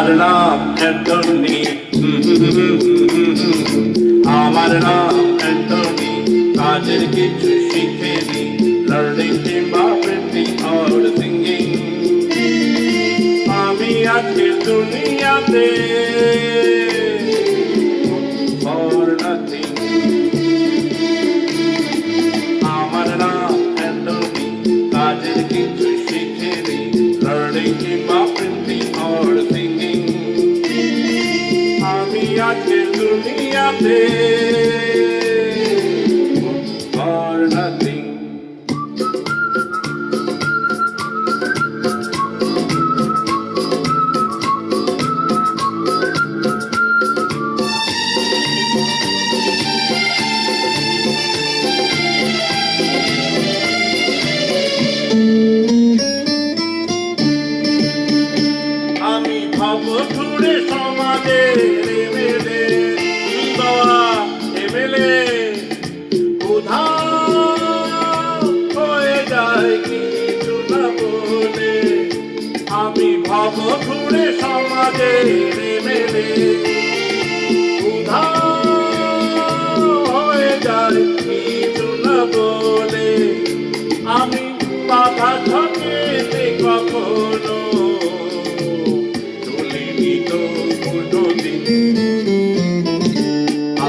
আমার নাম অ্যান্টনি, আমার নাম অ্যান্টনি, কাজের কিছু শিখেনি, লার্নিং কিংবা প্রিন্টিং অর সিঙ্গিং। আমি আজকে দুনিয়াতে ফর নাথিং। আমার নাম অ্যান্টনি, কাজের কিছু শিখেনি, লার্নিং কিংবা প্রিন্টিং অর সিঙ্গিং। আমি আজকে দুনিয়াতে ফর নাথিং। আমি ভাব ঘুরে সমাজের এমএলএ বাবা এমএলএ উধাও হয়ে যায় কিছু না বলে। আমি ভাব ঘুরে সমাজের এমএলএ উধাও হয়ে যায় কিছু না বলে। আমি বাধা ঝকেতে কখনো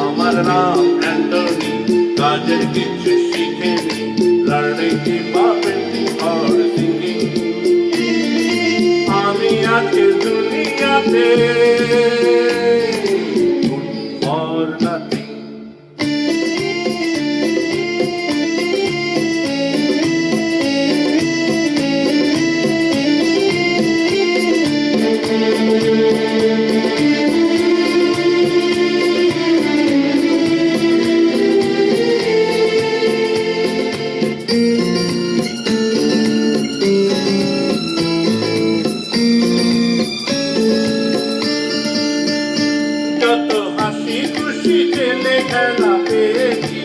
আমার নাম অ্যান্টনি, কাজের কিছু শিখেনি, লার্নিং কিংবা প্রিন্টিং অর সিঙ্গিং। আমি আজকে দুনিয়াতে ফর নাথিং। যত হাসি খুশি ছেলে খেলা পেয়েছি,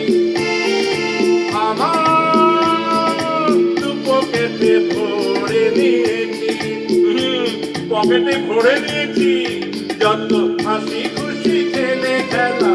আমার দু পকেটে ভরে নিয়েছি, পকেটে ভরে নিয়েছি। যত হাসি খুশি ছেলে খেলা